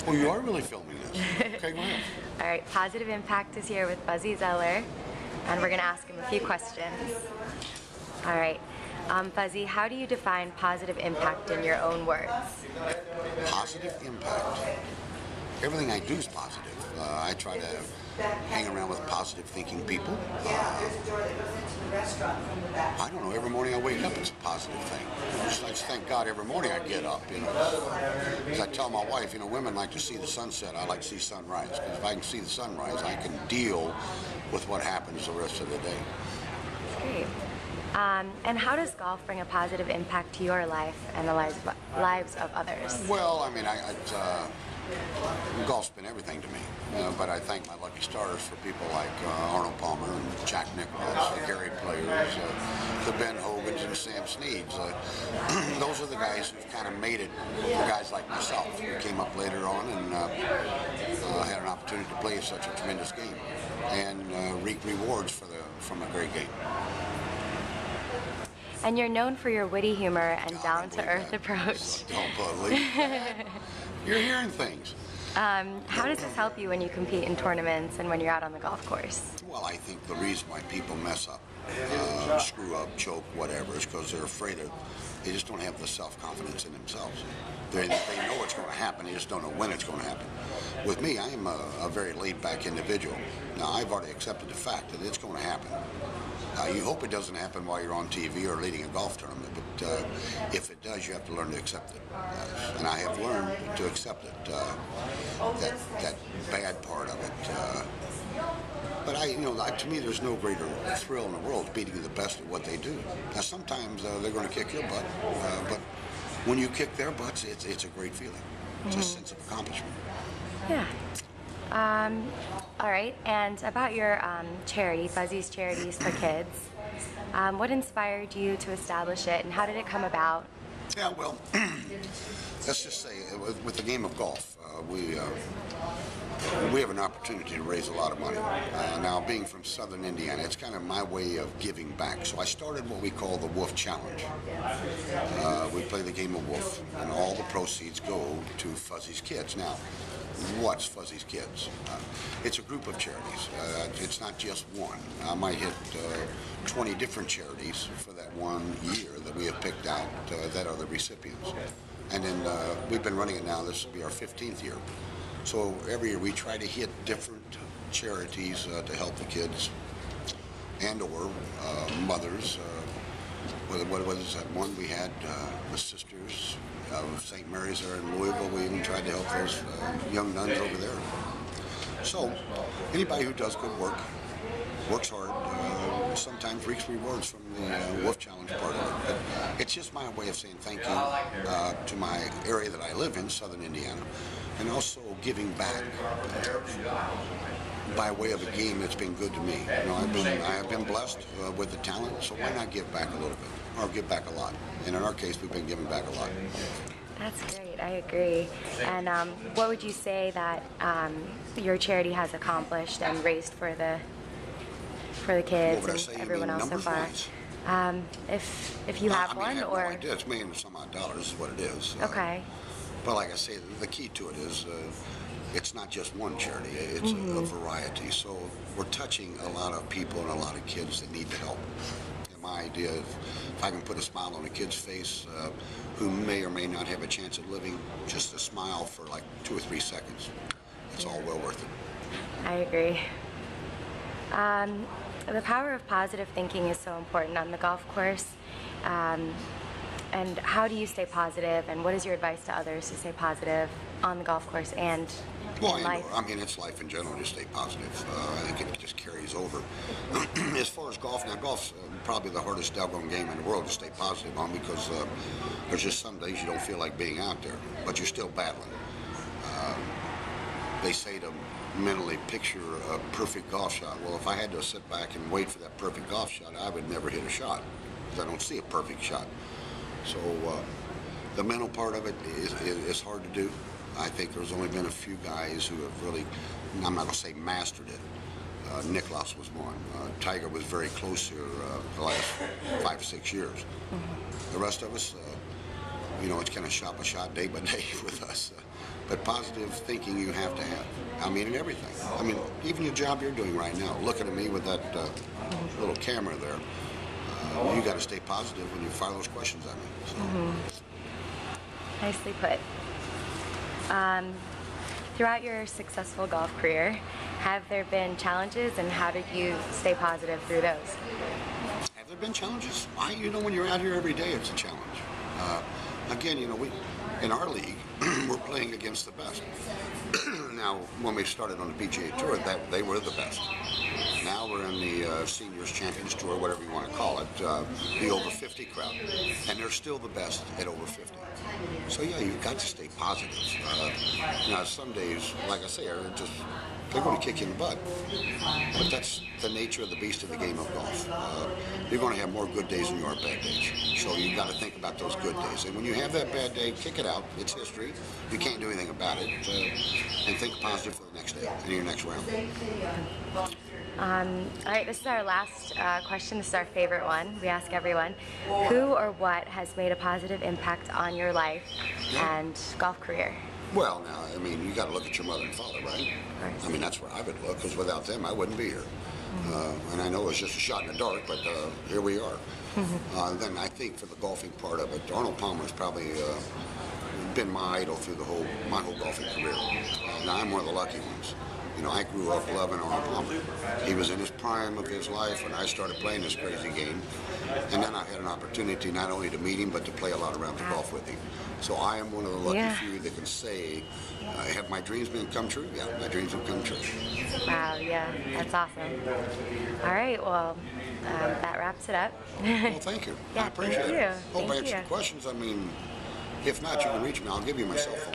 Oh, you are really filming this? Okay, go ahead. All right, Positive Impact is here with Zoeller, and we're going to ask him a few questions. All right, Fuzzy, how do you define positive impact in your own words? Positive impact. Everything I do is positive. I try to hang around with positive thinking people. I don't know, every morning I wake up, it's a positive thing. I just thank God every morning I get up, you know. As I tell my wife, you know, women like to see the sunset, I like to see sunrise. Because if I can see the sunrise, I can deal with what happens the rest of the day. Great. And how does golf bring a positive impact to your life and the lives of others? Well, I mean, golf's been everything to me, but I thank my lucky stars for people like Arnold Palmer and Jack Nicklaus, the Gary Players, the Ben Hogans and Sam Sneads. Those are the guys who've kind of made it for guys like myself who came up later on and had an opportunity to play such a tremendous game and reap rewards from a great game. And you're known for your witty humor and down-to-earth approach. So don't believe that. You're hearing things. How does this help you when you compete in tournaments and when you're out on the golf course? Well, I think the reason why people mess up, screw up, choke, whatever, is because they're afraid of, they just don't have the self-confidence in themselves. They know it's going to happen, they just don't know when it's going to happen. With me, I am a very laid-back individual. Now, I've already accepted the fact that it's going to happen. You hope it doesn't happen while you're on TV or leading a golf tournament, but if it does, you have to learn to accept it. And I have learned to accept it, that bad part of it. But to me, there's no greater thrill in the world beating the best at what they do. Now, sometimes they're going to kick your butt, but when you kick their butts, it's a great feeling. It's a sense of accomplishment. Yeah. All right, and about your charity, Fuzzy's Charities for Kids, what inspired you to establish it, and how did it come about? Yeah, well, let's just say, with the game of golf, we have an opportunity to raise a lot of money. Now, being from southern Indiana, it's kind of my way of giving back. So I started what we call the Wolf Challenge. We play the game of Wolf, and all the proceeds go to Fuzzy's Kids. Now, what's Fuzzy's Kids? It's a group of charities. It's not just one. I might hit 20 different charities for that one year that we have picked out that are the recipients. And then we've been running it now. This will be our 15th year. So every year we try to hit different charities to help the kids and or mothers. What was that one we had, the Sisters of St. Mary's there in Louisville? We even tried to help those young nuns over there. So anybody who does good work, works hard, sometimes reaps rewards from the Wolf Challenge part of it. But it's just my way of saying thank you to my area that I live in, southern Indiana, and also giving back by way of a game that's been good to me. You know, I have been blessed with the talent, so why not give back a little bit, or give back a lot? And in our case, we've been giving back a lot. That's great. I agree. And what would you say that your charity has accomplished and raised for the kids and everyone else so far? If you have one, or no idea. It's $1 million and some odd dollars is what it is. Okay. But like I say, the key to it is it's not just one charity. It's a variety. So we're touching a lot of people and a lot of kids that need the help. And my idea is if I can put a smile on a kid's face who may or may not have a chance at living, just a smile for like 2 or 3 seconds, it's all well worth it. I agree. The power of positive thinking is so important on the golf course. And how do you stay positive, and what is your advice to others to stay positive on the golf course and in life? I mean, it's life in general to stay positive. I think it just carries over. As far as golf, now golf's probably the hardest doggone game in the world to stay positive on, because there's just some days you don't feel like being out there, but you're still battling. They say to mentally picture a perfect golf shot. Well, if I had to sit back and wait for that perfect golf shot, I would never hit a shot, because I don't see a perfect shot. So the mental part of it is hard to do. I think there's only been a few guys who have really, I'm not going to say mastered it. Nicklaus was one. Tiger was very close here the last 5 or 6 years. The rest of us, you know, it's kind of shot by shot, day by day with us. but positive thinking you have to have. I mean, in everything. I mean, even your job you're doing right now, looking at me with that little camera there, you got to stay positive when you fire those questions at me. So. Nicely put. Throughout your successful golf career, have there been challenges, and how did you stay positive through those? Have there been challenges? You know, when you're out here every day, it's a challenge. Again, you know, in our league, we're playing against the best. Now, when we started on the PGA Tour, they were the best. Now we're in the Seniors Champions Tour, whatever you want to call it, the over 50 crowd, and they're still the best at over 50. So yeah, you've got to stay positive. Now, some days, like I say, they're going to kick you in the butt. But that's the nature of the beast of the game of golf. You're going to have more good days than you are bad days. So you've got to think about those good days. And when you have that bad day, kick it out. It's history. You can't do anything about it. And think positive for the next day and your next round. All right, this is our last question. This is our favorite one. We ask everyone, who or what has made a positive impact on your life and golf career? Well, now, I mean, you got to look at your mother and father, right? I mean, that's where I would look, because without them, I wouldn't be here. And I know it's just a shot in the dark, but here we are. Then I think for the golfing part of it, Arnold Palmer's probably been my idol through my whole golfing career. And I'm one of the lucky ones. You know, I grew up loving Arnold Palmer. He was in his prime of his life when I started playing this crazy game. And then I had an opportunity not only to meet him, but to play a lot of rounds of golf with him. So I am one of the lucky few that can say, have my dreams been come true? Yeah, my dreams have come true. Wow, yeah, that's awesome. All right, well, that wraps it up. Well, thank you. Yeah, I appreciate thank it. you. Hope I Thank answered you. your questions. I mean, if not, you can reach me. I'll give you my cell phone.